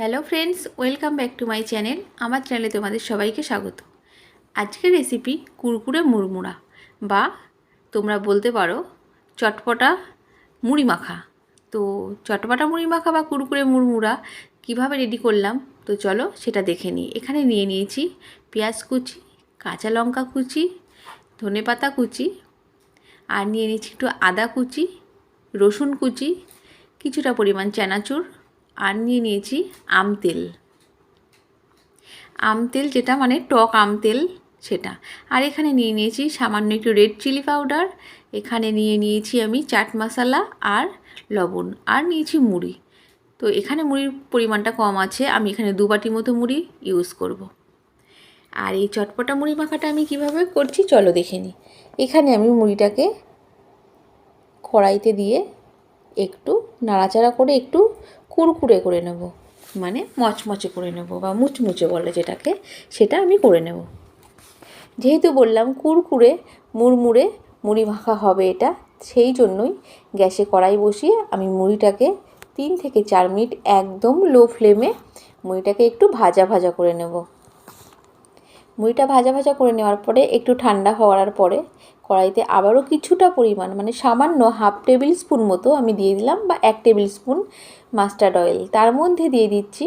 Hello friends, welcome back to my channel. আমার চ্যানেলে তোমাদের সবাইকে স্বাগত। আজকের রেসিপি কুরকুরে মুড়মুড়া, বা তোমরা বলতে পারো চটপটা মুড়ি মাখা। তো চটপটা মুড়ি মাখা বা কুরকুরে মুড়মুড়া কিভাবে রেডি করলাম, তো চলো সেটা দেখে নিই। এখানে নিয়ে নিয়েছি পেঁয়াজ কুচি, কাঁচা লঙ্কা কুচি, ধনেপাতা কুচি, আর নিয়ে নিয়েছি একটু আদা কুচি, রসুন কুচি, কিছুটা পরিমাণ চানাচুর, আর নিয়ে নিয়েছি আম তেল, যেটা মানে টক আম তেল সেটা। আর এখানে নিয়ে নিয়েছি সামান্য একটু রেড চিলি পাউডার, এখানে নিয়ে নিয়েছি আমি চাট মশলা আর লবণ, আর নিয়েছি মুড়ি। তো এখানে মুড়ির পরিমাণটা কম আছে, আমি এখানে 2 বাটি মতো মুড়ি ইউজ করব। আর এই চটপটা মুড়ি মাখাটা আমি কিভাবে করছি চলো দেখে নিই। এখানে আমি মুড়িটাকে কড়াইতে দিয়ে একটু নাড়াচাড়া করে একটু কুরকুরে করে নেব, মানে মচমচে করে নেব বা মুচমুচে বলে যেটাকে, সেটা আমি করে নেব। যেহেতু বললাম কুরকুরে মুড়মুড়ে মুড়ি মাখা হবে এটা, সেই জন্যই গ্যাসে কড়াই বসিয়ে আমি মুড়িটাকে 3 থেকে 4 মিনিট একদম লো ফ্লেমে মুড়িটাকে একটু ভাজা ভাজা করে নেব। মুড়িটা ভাজা ভাজা করে নেওয়ার পরে একটু ঠান্ডা হওয়ার পরে কড়াইতে আবারও কিছুটা পরিমাণ, মানে সামান্য হাফ টেবিল স্পুন মতো আমি দিয়ে দিলাম, বা 1 টেবিল স্পুন মাস্টার্ড অয়েল। তার মধ্যে দিয়ে দিচ্ছি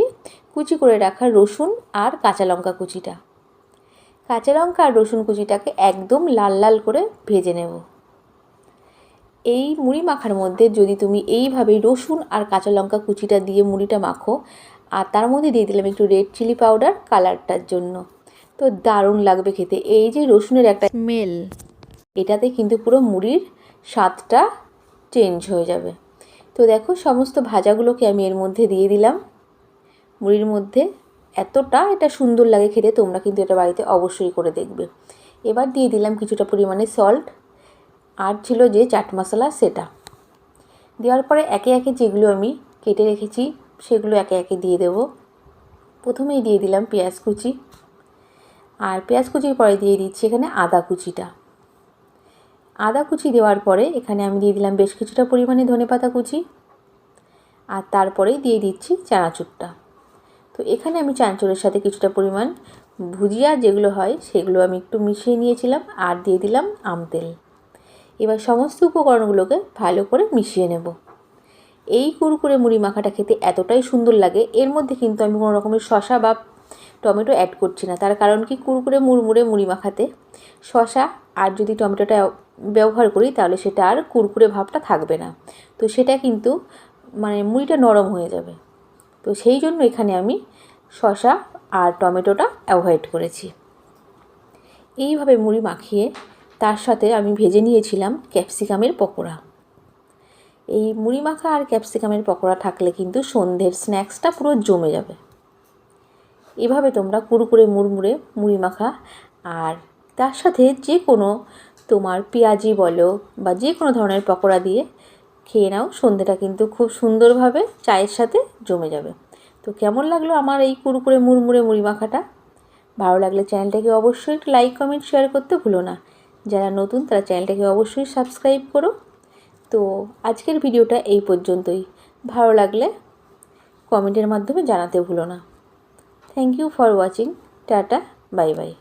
কুচি করে রাখা রসুন আর কাঁচা লঙ্কা কুচিটা। কাঁচা লঙ্কা আর রসুন কুচিটাকে একদম লাল লাল করে ভেজে নেব। এই মুড়ি মাখার মধ্যে যদি তুমি এইভাবে রসুন আর কাঁচা লঙ্কা কুচিটা দিয়ে মুড়িটা মাখো, আর তার মধ্যে দিয়ে দিলাম একটু রেড চিলি পাউডার কালারটার জন্য, তো দারুণ লাগবে খেতে। এই যে রসুনের একটা স্মেল, এটাতে কিন্তু পুরো মুড়ির স্বাদটা চেঞ্জ হয়ে যাবে। তো দেখো সমস্ত ভাজাগুলোকে আমি এর মধ্যে দিয়ে দিলাম মুড়ির মধ্যে। এটা সুন্দর লাগে খেতে, তোমরা কিন্তু এটা বাড়িতে অবশ্যই করে দেখবে। এবার দিয়ে দিলাম কিছুটা পরিমাণে সল্ট, আর ছিল যে চাট মশলা সেটা দেওয়ার পরে একে একে যেগুলো আমি কেটে রেখেছি সেগুলো একে একে দিয়ে দেব। প্রথমেই দিয়ে দিলাম পেঁয়াজ কুচি, আর পেঁয়াজ কুচির পরে দিয়ে দিচ্ছি এখানে আদা কুচিটা। আদা কুচি দেওয়ার পরে এখানে আমি দিয়ে দিলাম বেশ কিছুটা পরিমাণে ধনেপাতা কুচি, আর তারপরেই দিয়ে দিচ্ছি চানাচুরটা। তো এখানে আমি চানাচুরের সাথে কিছুটা পরিমাণ ভুজিয়া যেগুলো হয় সেগুলো আমি একটু মিশিয়ে নিয়েছিলাম, আর দিয়ে দিলাম আম তেল। এবার সমস্ত উপকরণগুলোকে ভালো করে মিশিয়ে নেব। এই কুরকুরে মুড়ি মাখাটা খেতে এতটাই সুন্দর লাগে, এর মধ্যে কিন্তু আমি কোনো রকমের শসা বা টমেটো অ্যাড করছি না। তার কারণ কি, কুরকুরে মুড়মুড়ে মুড়ি মাখাতে শসা আর যদি টমেটোটা ব্যবহার করি তাহলে সেটা আর কুরকুরে ভাবটা থাকবে না, তো সেটা কিন্তু মানে মুড়িটা নরম হয়ে যাবে। তো সেই জন্য এখানে আমি শসা আর টমেটোটা অ্যাভয়েড করেছি। এইভাবে মুড়ি মাখিয়ে তার সাথে আমি ভেজে নিয়েছিলাম ক্যাপসিকামের পকোড়া। এই মুড়ি মাখা আর ক্যাপসিকামের পকোড়া থাকলে কিন্তু সন্ধ্যের স্ন্যাক্সটা পুরো জমে যাবে। এভাবে তোমরা কুরকুরে মুড়মুড়ে মুড়ি মাখা আর তার সাথে যে কোনো তোমার পেঁয়াজি বলো বা যে কোনো ধরনের পকোড়া দিয়ে খেয়ে নাও, সন্ধ্যেটা কিন্তু খুব সুন্দরভাবে চায়ের সাথে জমে যাবে। তো কেমন লাগলো আমার এই কুরকুরে মুড়মুড়ে মুড়ি মাখাটা? ভালো লাগলে চ্যানেলটাকে অবশ্যই একটু লাইক কমেন্ট শেয়ার করতে ভুলো না। যারা নতুন তারা চ্যানেলটাকে অবশ্যই সাবস্ক্রাইব করো। তো আজকের ভিডিওটা এই পর্যন্তই। ভালো লাগলে কমেন্টের মাধ্যমে জানাতে ভুলো না। Thank you for watching. Tata, bye by.